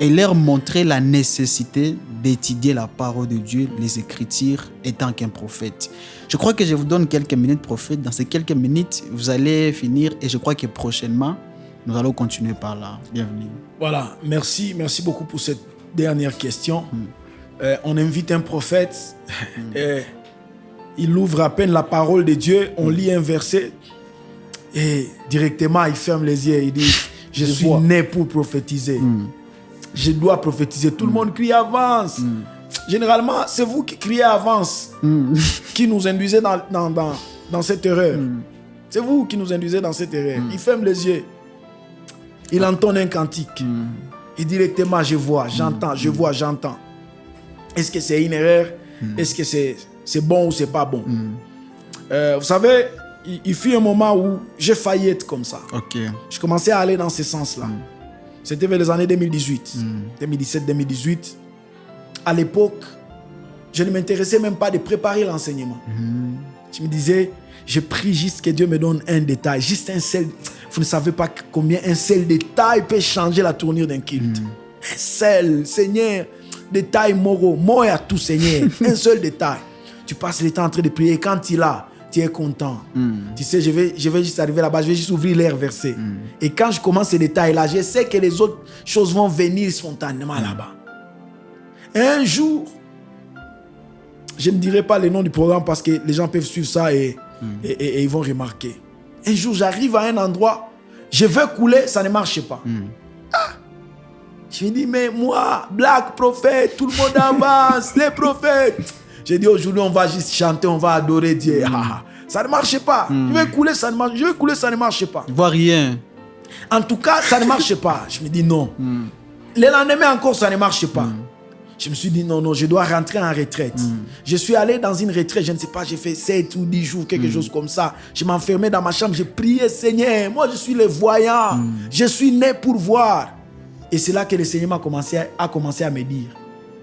et leur montrer la nécessité d'étudier la parole de Dieu, les Écritures, étant qu'un prophète. Je crois que je vous donne quelques minutes, prophète. Dans ces quelques minutes, vous allez finir et je crois que prochainement, nous allons continuer par là. Bienvenue. Voilà, merci beaucoup pour cette dernière question. On invite un prophète, il ouvre à peine la parole de Dieu, on lit un verset et directement il ferme les yeux, il dit « Je suis né pour prophétiser. Je dois prophétiser. » Tout le monde crie « Avance !» Généralement, c'est vous qui criez « Avance !» qui nous induisez dans cette erreur. C'est vous qui nous induisez dans cette erreur. Il ferme les yeux. Il entonne un cantique. Et directement, je vois, j'entends, je vois, j'entends. Est-ce que c'est une erreur? Est-ce que c'est bon ou c'est pas bon? Vous savez, il fut un moment où j'ai failli être comme ça. Je commençais à aller dans ce sens-là. C'était vers les années 2018, 2017-2018. À l'époque, je ne m'intéressais même pas de préparer l'enseignement. Je me disais, je prie juste que Dieu me donne un détail, juste un seul. Vous ne savez pas combien un seul détail peut changer la tournure d'un culte. Un seul, Seigneur, détail moraux, mot à tout, Seigneur. Un seul détail. Tu passes le temps en train de prier. Quand il a, tu es content. Tu sais, je vais juste arriver là-bas, je vais juste ouvrir l'air versé. Et quand je commence ces détails-là, je sais que les autres choses vont venir spontanément là-bas. Un jour, je ne dirai pas le nom du programme parce que les gens peuvent suivre ça et ils vont remarquer. Un jour, j'arrive à un endroit, je veux couler, ça ne marche pas. Je me dis, mais moi, black prophète, tout le monde avance, les prophètes. J'ai dit, aujourd'hui, on va juste chanter, on va adorer Dieu. Ça ne marche pas. Je veux couler, ça ne marche pas. Je veux couler, ça ne marche pas. Je vois rien. En tout cas, ça ne marche pas. Je me dis, non. Le lendemain encore, ça ne marche pas. Je me suis dit, non, je dois rentrer en retraite. Je suis allé dans une retraite, je ne sais pas, j'ai fait 7 ou 10 jours, quelque chose comme ça. Je m'enfermais dans ma chambre, j'ai prié, Seigneur, moi je suis le voyant. Je suis né pour voir. Et c'est là que le Seigneur a commencé à me dire.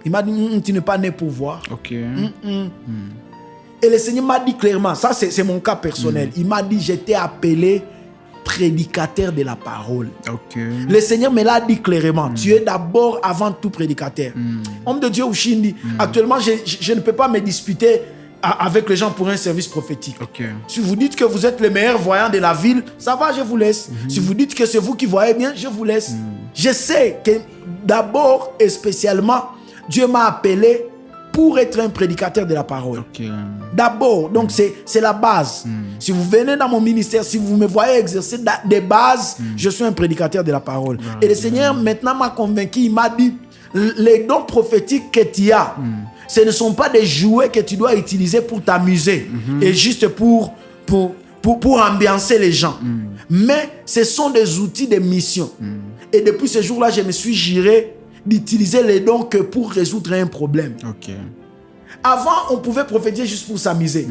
Il m'a dit, tu n'es pas né pour voir. Et le Seigneur m'a dit clairement, ça c'est mon cas personnel. Il m'a dit, j'étais appelé prédicateur de la parole. Le Seigneur me l'a dit clairement. Tu es d'abord avant tout prédicateur. Homme de Dieu Ushindi, actuellement je ne peux pas me disputer avec les gens pour un service prophétique. Si vous dites que vous êtes le meilleur voyant de la ville, ça va, je vous laisse. Si vous dites que c'est vous qui voyez bien, je vous laisse. Je sais que d'abord et spécialement, Dieu m'a appelé pour être un prédicateur de la parole. D'abord, donc c'est la base. Si vous venez dans mon ministère, si vous me voyez exercer des bases, je suis un prédicateur de la parole. Et le Seigneur maintenant m'a convaincu, il m'a dit, les dons prophétiques que tu as, ce ne sont pas des jouets que tu dois utiliser pour t'amuser et juste pour ambiancer les gens. Mais ce sont des outils de mission. Et depuis ce jour-là, je me suis juré d'utiliser les dons que pour résoudre un problème. Avant, on pouvait prophétiser juste pour s'amuser.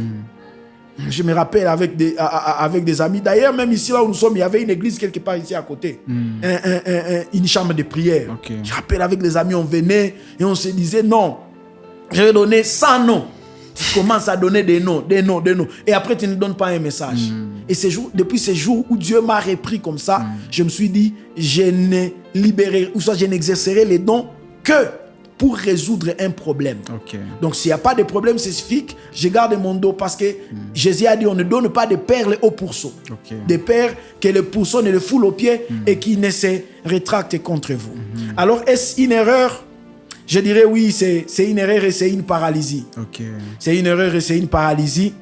Je me rappelle avec des amis. D'ailleurs, même ici, là où nous sommes, il y avait une église quelque part ici à côté. Une chambre de prière. Je me rappelle avec des amis, on venait et on se disait non, je vais donner 100 noms. Tu commences à donner des noms. Et après, tu ne donnes pas un message. Et depuis ces jours où Dieu m'a repris comme ça, je me suis dit, je n'exercerai les dons que pour résoudre un problème. Donc, s'il n'y a pas de problème spécifique, je garde mon dos parce que Jésus a dit, on ne donne pas de perles au pourceau. Des perles que le pourceau ne le foule aux pieds et qui ne se rétractent contre vous. Alors, est-ce une erreur? Je dirais oui, c'est une erreur et c'est une paralysie. C'est une erreur et c'est une paralysie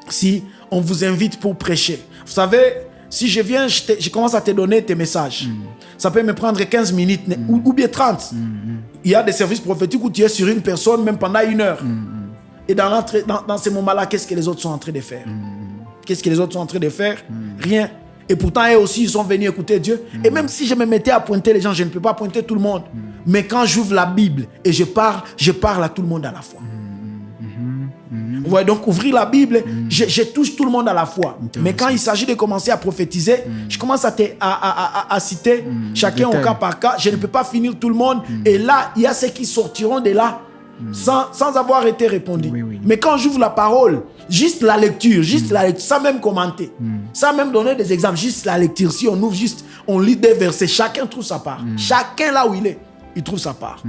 si on vous invite pour prêcher. Vous savez, si je viens, je commence à te donner tes messages. Ça peut me prendre 15 minutes ou bien 30. Il y a des services prophétiques où tu es sur une personne même pendant 1 heure. Et dans ces moments-là, qu'est-ce que les autres sont en train de faire? Qu'est-ce que les autres sont en train de faire? Rien. Et pourtant, eux aussi, ils sont venus écouter Dieu. Et même si je me mettais à pointer les gens, je ne peux pas pointer tout le monde. Mais quand j'ouvre la Bible et je parle à tout le monde à la fois. Vous voyez, donc ouvrir la Bible, je touche tout le monde à la fois. Mais quand il s'agit de commencer à prophétiser, je commence à citer chacun au cas par cas. Je ne peux pas finir tout le monde. Et là, il y a ceux qui sortiront de là sans avoir été répondu. Mais quand j'ouvre la parole, juste la lecture, sans même commenter, sans même donner des exemples, juste la lecture. Si on ouvre juste, on lit des versets, chacun trouve sa part. Chacun là où il est. il trouve sa part.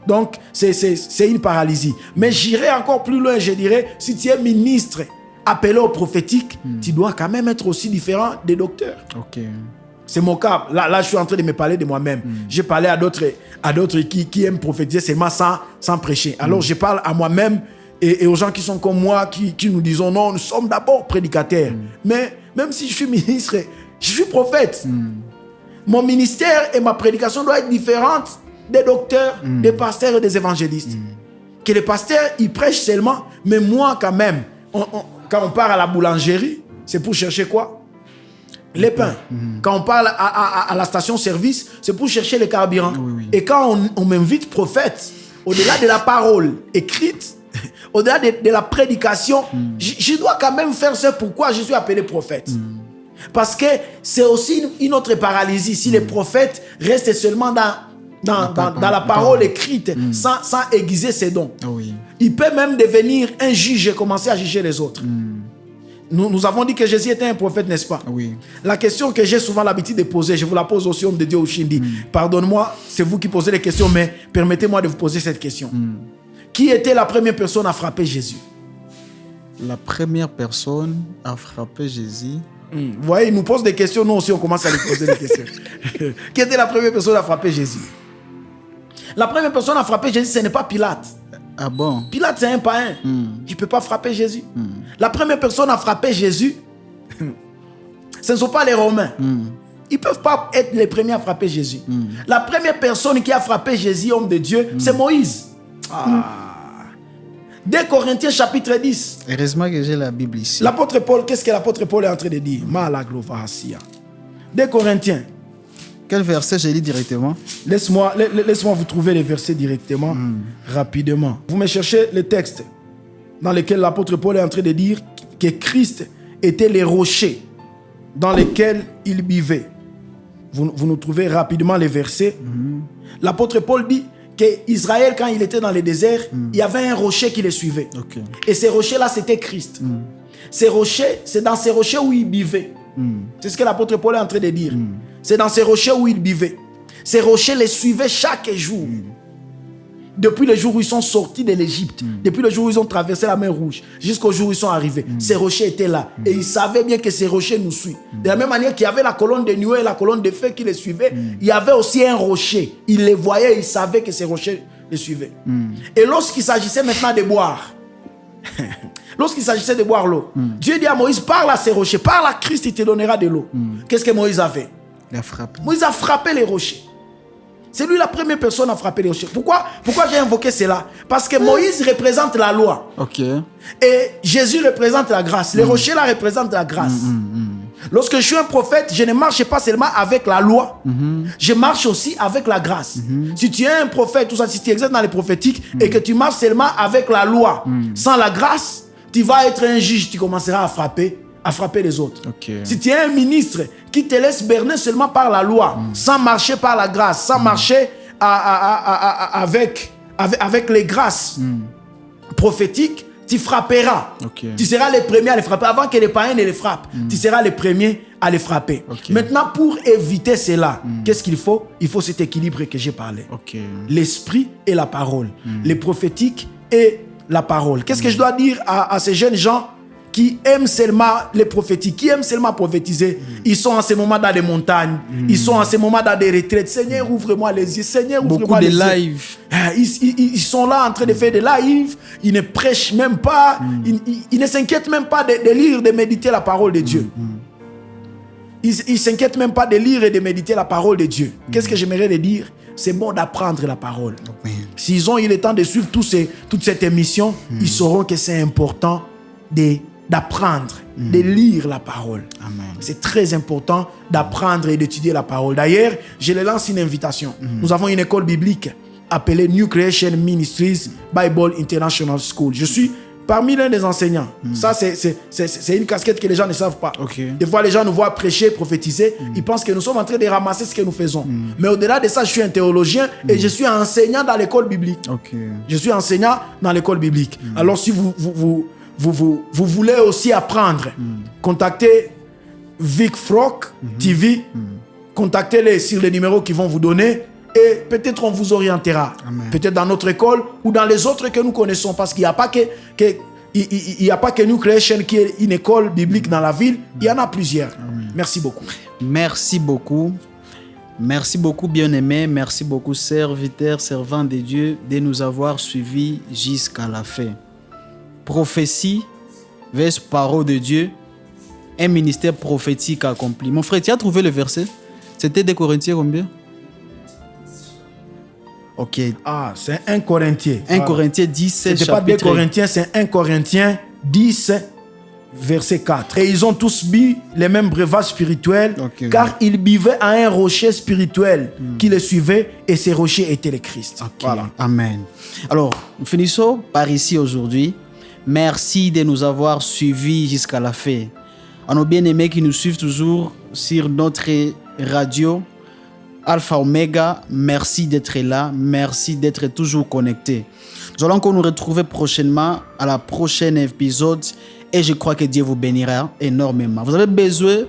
Donc, c'est une paralysie. Mais j'irai encore plus loin, je dirais, si tu es ministre appelé au prophétique, tu dois quand même être aussi différent des docteurs. Ok. C'est mon cas. Là, je suis en train de me parler de moi-même. J'ai parlé à d'autres qui aiment prophétiser seulement sans prêcher. Alors, je parle à moi-même et aux gens qui sont comme moi, qui nous disons non, nous sommes d'abord prédicateurs. Mais même si je suis ministre, je suis prophète. Mon ministère et ma prédication doivent être différentes des docteurs, des pasteurs et des évangélistes. Que les pasteurs, ils prêchent seulement, mais moi quand même, quand on part à la boulangerie, c'est pour chercher quoi? Les pains. Quand on parle à la station-service, c'est pour chercher les carburants. Oui. Et quand on m'invite prophète, au-delà de la parole écrite, au-delà de la prédication, je dois quand même faire ce pourquoi je suis appelé prophète. Parce que c'est aussi une autre paralysie. Si les prophètes restent seulement dans la parole écrite, sans aiguiser ses dons. Oui. Il peut même devenir un juge et commencer à juger les autres. Nous avons dit que Jésus était un prophète, n'est-ce pas? Oui. La question que j'ai souvent l'habitude de poser, je vous la pose aussi, homme de Dieu Ushindi. Pardonne-moi, c'est vous qui posez les questions, mais permettez-moi de vous poser cette question. Qui était la première personne à frapper Jésus? La première personne à frapper Jésus. Vous voyez, il nous pose des questions, nous aussi on commence à lui poser des questions. Qui était la première personne à frapper Jésus? La première personne à frapper Jésus, ce n'est pas Pilate. Ah bon? Pilate, c'est un païen. Il ne peut pas frapper Jésus. La première personne à frapper Jésus, ce ne sont pas les Romains. Ils ne peuvent pas être les premiers à frapper Jésus. La première personne qui a frappé Jésus, homme de Dieu, c'est Moïse. 2 Corinthiens chapitre 10. Heureusement que j'ai la Bible ici. L'apôtre Paul, qu'est-ce que l'apôtre Paul est en train de dire? 2 Corinthiens. Quel verset j'ai lu directement? Laisse-moi vous trouver les versets directement, rapidement. Vous me cherchez le texte dans lequel l'apôtre Paul est en train de dire que Christ était les rochers dans lesquels il vivait. Vous nous trouvez rapidement les versets. L'apôtre Paul dit qu'Israël, quand il était dans le désert, il y avait un rocher qui le suivait. Okay. Et ces rochers-là, c'était Christ. Ces rochers, c'est dans ces rochers où il vivait. C'est ce que l'apôtre Paul est en train de dire. C'est dans ces rochers où il vivait. Ces rochers les suivaient chaque jour. Depuis le jour où ils sont sortis de l'Égypte, depuis le jour où ils ont traversé la mer Rouge, jusqu'au jour où ils sont arrivés, ces rochers étaient là. Et ils savaient bien que ces rochers nous suivent. De la même manière qu'il y avait la colonne de nuée et la colonne de feu qui les suivait, il y avait aussi un rocher. Ils les voyaient, ils savaient que ces rochers les suivaient. Et lorsqu'il s'agissait maintenant de boire, l'eau, Dieu dit à Moïse, parle à ces rochers, parle à Christ, il te donnera de l'eau. Qu'est-ce que Moïse a fait? Il a frappé. Moïse a frappé les rochers. C'est lui la première personne à frapper les rochers. Pourquoi j'ai invoqué cela? Parce que Moïse représente la loi. Ok. Et Jésus représente la grâce. Les rochers là représentent la grâce. Lorsque je suis un prophète, je ne marche pas seulement avec la loi. Je marche aussi avec la grâce. Si tu es un prophète, tout ça, si tu exerces dans les prophétiques et que tu marches seulement avec la loi, sans la grâce, tu vas être un juge, tu commenceras à frapper les autres. Okay. Si tu es un ministre qui te laisse berner seulement par la loi, sans marcher par la grâce, sans marcher avec les grâces prophétiques, tu frapperas. Okay. Tu seras le premier à les frapper. Avant que les païens ne les frappent, tu seras le premier à les frapper. Okay. Maintenant, pour éviter cela, qu'est-ce qu'il faut? Il faut cet équilibre que j'ai parlé. Okay. L'esprit et la parole. Les prophétiques et la parole. Qu'est-ce que je dois dire à ces jeunes gens qui aiment seulement les prophétiques, qui aiment seulement prophétiser? Ils sont en ce moment dans des montagnes, ils sont en ce moment dans des retraites. Seigneur, ouvre-moi les yeux. Seigneur, ouvre-moi les yeux. Beaucoup de lives. Ils sont là en train de faire des lives, ils ne prêchent même pas, ils ne s'inquiètent même pas de lire, de méditer la parole de Dieu. Ils ne s'inquiètent même pas de lire et de méditer la parole de Dieu. Qu'est-ce que j'aimerais les dire? C'est bon d'apprendre la parole. S'ils ont eu le temps de suivre toute cette émission, ils sauront que c'est important d'apprendre, de lire la parole. C'est très important d'apprendre et d'étudier la parole. D'ailleurs, je les lance une invitation. Nous avons une école biblique appelée New Creation Ministries Bible International School. Je suis parmi l'un des enseignants. Ça, c'est une casquette que les gens ne savent pas. Okay. Des fois, les gens nous voient prêcher, prophétiser. Ils pensent que nous sommes en train de ramasser ce que nous faisons. Mais au-delà de ça, je suis un théologien et je suis enseignant dans l'école biblique. Okay. Je suis enseignant dans l'école biblique. Alors, si vous voulez aussi apprendre, contactez Vic Frock TV, contactez-les sur les numéros qu'ils vont vous donner et peut-être on vous orientera. Peut-être dans notre école ou dans les autres que nous connaissons, parce qu'il n'y a pas il n'y a pas que nous Création qui est une école biblique dans la ville. Il y en a plusieurs. Merci beaucoup. Merci beaucoup. Merci beaucoup, bien-aimés. Merci beaucoup, serviteurs, servants de Dieu, de nous avoir suivis jusqu'à la fin. Prophétie, vers parole de Dieu, un ministère prophétique accompli. Mon frère, tu as trouvé le verset? C'était des Corinthiens combien? Ok. Ah, c'est 1 Corinthiens. 1 Corinthiens 10, c'est pas 2 Corinthiens, c'est 1 Corinthiens 10, verset 4. Et ils ont tous bu les mêmes breuvages spirituels, car ils buvaient à un rocher spirituel qui les suivait, et ces rochers étaient les Christ. Voilà. Amen. Alors, nous finissons par ici aujourd'hui. Merci de nous avoir suivis jusqu'à la fin. À nos bien-aimés qui nous suivent toujours sur notre radio Alpha Omega, merci d'être là, merci d'être toujours connectés. Nous allons encore nous retrouver prochainement à la prochaine épisode et je crois que Dieu vous bénira énormément. Vous avez besoin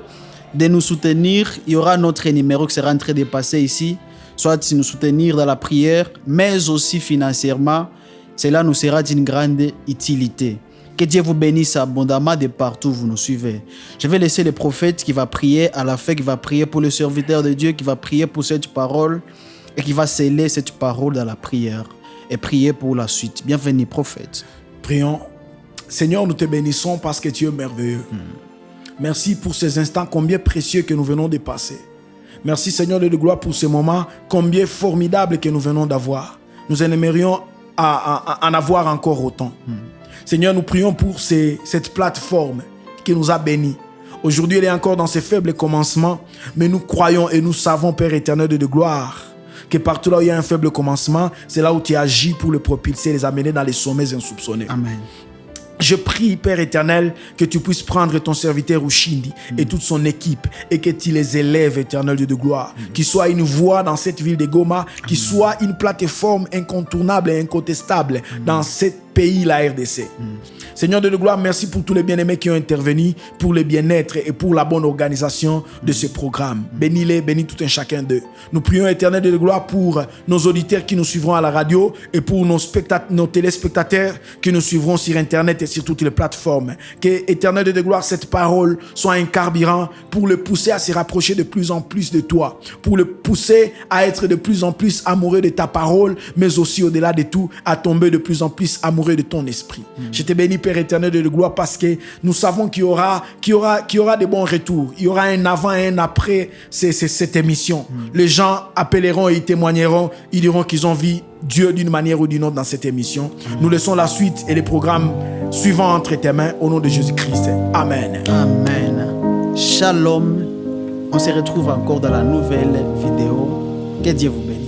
de nous soutenir, il y aura notre numéro qui sera en train de passer ici, soit nous soutenir dans la prière, mais aussi financièrement, cela nous sera d'une grande utilité. Que Dieu vous bénisse abondamment de partout où vous nous suivez. Je vais laisser le prophète qui va prier à la fin, qui va prier pour le serviteur de Dieu, qui va prier pour cette parole et qui va sceller cette parole dans la prière et prier pour la suite. Bienvenue, prophète. Prions. Seigneur, nous te bénissons parce que tu es merveilleux. Merci pour ces instants combien précieux que nous venons de passer. Merci, Seigneur de gloire, pour ce moment combien formidable que nous venons d'avoir. Nous aimerions en avoir encore autant. Seigneur, nous prions pour cette plateforme qui nous a bénis. Aujourd'hui, elle est encore dans ses faibles commencements, mais nous croyons et nous savons, Père éternel de gloire, que partout là où il y a un faible commencement, c'est là où tu agis pour le propulser et les amener dans les sommets insoupçonnés. Amen. Je prie, Père éternel, que tu puisses prendre ton serviteur Ushindi et toute son équipe et que tu les élèves, éternel Dieu de gloire. Qu'il soit une voix dans cette ville de Goma, qu'il soit une plateforme incontournable et incontestable dans cette pays, la RDC. Seigneur de gloire, merci pour tous les bien-aimés qui ont intervenu pour le bien-être et pour la bonne organisation de ce programme. Bénis-les, bénis tout un chacun d'eux. Nous prions, éternel de gloire, pour nos auditeurs qui nous suivront à la radio et pour nos téléspectateurs qui nous suivront sur Internet et sur toutes les plateformes. Que, éternel de gloire, cette parole soit un carburant pour le pousser à se rapprocher de plus en plus de toi, pour le pousser à être de plus en plus amoureux de ta parole, mais aussi au-delà de tout, à tomber de plus en plus amoureux de ton esprit. Je te bénis, Père éternel de gloire, parce que nous savons qu'il y aura des bons retours. Il y aura un avant et un après cette émission. Les gens appelleront et ils témoigneront. Ils diront qu'ils ont vu Dieu d'une manière ou d'une autre dans cette émission. Nous laissons la suite et les programmes suivants entre tes mains au nom de Jésus-Christ. Amen. Amen. Shalom. On se retrouve encore dans la nouvelle vidéo. Que Dieu vous bénisse.